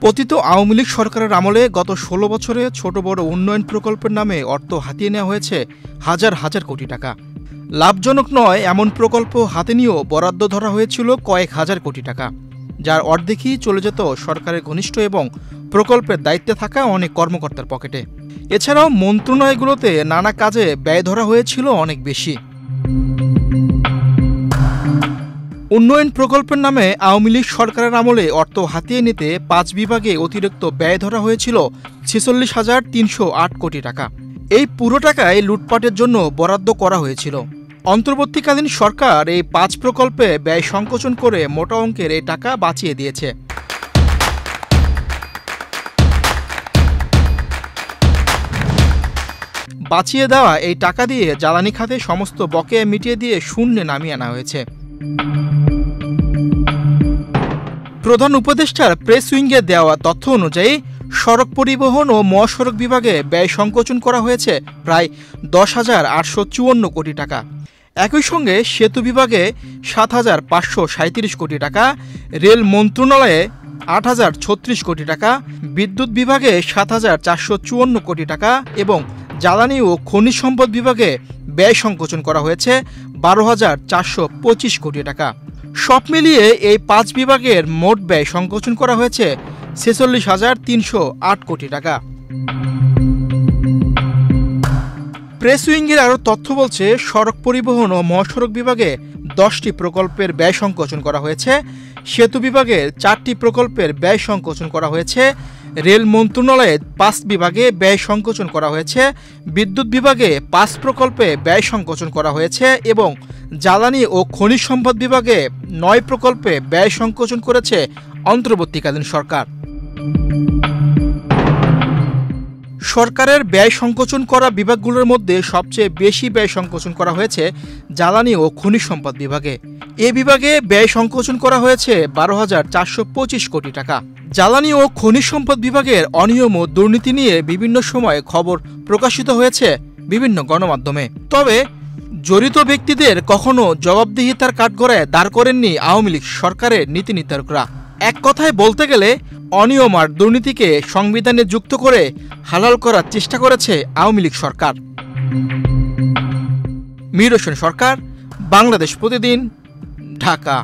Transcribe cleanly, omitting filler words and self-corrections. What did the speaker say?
পতিত আওয়ামী লীগ সরকারের আমলে গত ১৬ বছরে ছোট বড় উন্নয়ন প্রকল্পের নামে অর্থ হাতিয়ে নেওয়া হয়েছে হাজার হাজার কোটি টাকা। লাভজনক নয় এমন প্রকল্প হাতে নিয়েও বরাদ্দ ধরা হয়েছিল কয়েক হাজার কোটি টাকা, যার অর্ধেকই চলে যেত সরকারের ঘনিষ্ঠ এবং প্রকল্পের দায়িত্বে থাকা অনেক কর্মকর্তার পকেটে। এছাড়াও মন্ত্রণালয়গুলোতে নানা কাজে ব্যয় ধরা হয়েছিল অনেক বেশি। উন্নয়ন প্রকল্পের নামে আওয়ামী লীগ সরকারের আমলে অর্থ হাতিয়ে নিতে ৫ বিভাগে অতিরিক্ত ব্যয় ধরা হয়েছিল ৪৬,৩০৮ কোটি টাকা। এই পুরো টাকায় লুটপাটের জন্য বরাদ্দ করা হয়েছিল। অন্তর্বর্তীকালীন সরকার এই ৫ প্রকল্পে ব্যয় সংকোচন করে মোটা অঙ্কের এই টাকা বাঁচিয়ে দিয়েছে। বাঁচিয়ে দেওয়া এই টাকা দিয়ে জ্বালানি খাতে সমস্ত বকেয়া মিটিয়ে দিয়ে শূন্যে নামিয়ে আনা হয়েছে। প্রধান উপদেষ্টার প্রেস উইংয়ে দেওয়া তথ্য অনুযায়ী সড়ক পরিবহন ও মহাসড়ক বিভাগে ব্যয় সংকোচন করা হয়েছে প্রায় ১০,৮৫৪ কোটি টাকা। একই সঙ্গে সেতু বিভাগে ৭,৫৩৭ কোটি টাকা, রেল মন্ত্রণালয়ে ৮,০৩৬ কোটি টাকা, বিদ্যুৎ বিভাগে ৭,৪৫৪ কোটি টাকা এবং জ্বালানি ও খনিজ সম্পদ বিভাগে ব্যয় সংকোচন করা হয়েছে ১২,৪২৫ কোটি টাকা। সব মিলিয়ে এই ৫ বিভাগের মোট ব্যয় সংকোচন করা হয়েছে ৪৬,৩০৮ কোটি টাকা। প্রেস উইংয়ের আরও তথ্য বলছে, সড়ক পরিবহন ও মহাসড়ক বিভাগে ১০টি প্রকল্পের ব্যয় সংকোচন করা হয়েছে, সেতু বিভাগের ৪টি প্রকল্পের ব্যয় সংকোচন করা হয়েছে, রেল মন্ত্রণালয়ে ৫ বিভাগে ব্যয় সংকোচন করা হয়েছে, বিদ্যুৎ বিভাগে ৫ প্রকল্পে ব্যয় সংকোচন করা হয়েছে এবং জ্বালানি ও খনিজ সম্পদ বিভাগে ৯ প্রকল্পে ব্যয় সংকোচন করেছে অন্তর্বর্তীকালীন সরকার। সরকারের ব্যয় সংকোচন করা বিভাগগুলোর মধ্যে সবচেয়ে বেশি ব্যয় সংকোচন করা হয়েছে জ্বালানি ও খনিজ সম্পদ বিভাগে। এ বিভাগে ব্যয় সংকোচন করা হয়েছে ১২,৪২৫ কোটি টাকা। জ্বালানি ও খনিজ সম্পদ বিভাগের অনিয়ম ও দুর্নীতি নিয়ে বিভিন্ন সময়ে খবর প্রকাশিত হয়েছে বিভিন্ন গণমাধ্যমে। তবে জড়িত ব্যক্তিদের কখনো জবাবদিহিতার কাঠগড়ায় দাঁড় করেননি আওয়ামী লীগ সরকারের নীতি নির্ধারকরা। এক কথায় বলতে গেলে অনিয়ম আর দুর্নীতিকে সংবিধানে যুক্ত করে হালাল করার চেষ্টা করেছে আওয়ামী লীগ সরকার। মীর হোসেন সরকার, বাংলাদেশ প্রতিদিন, ঢাকা।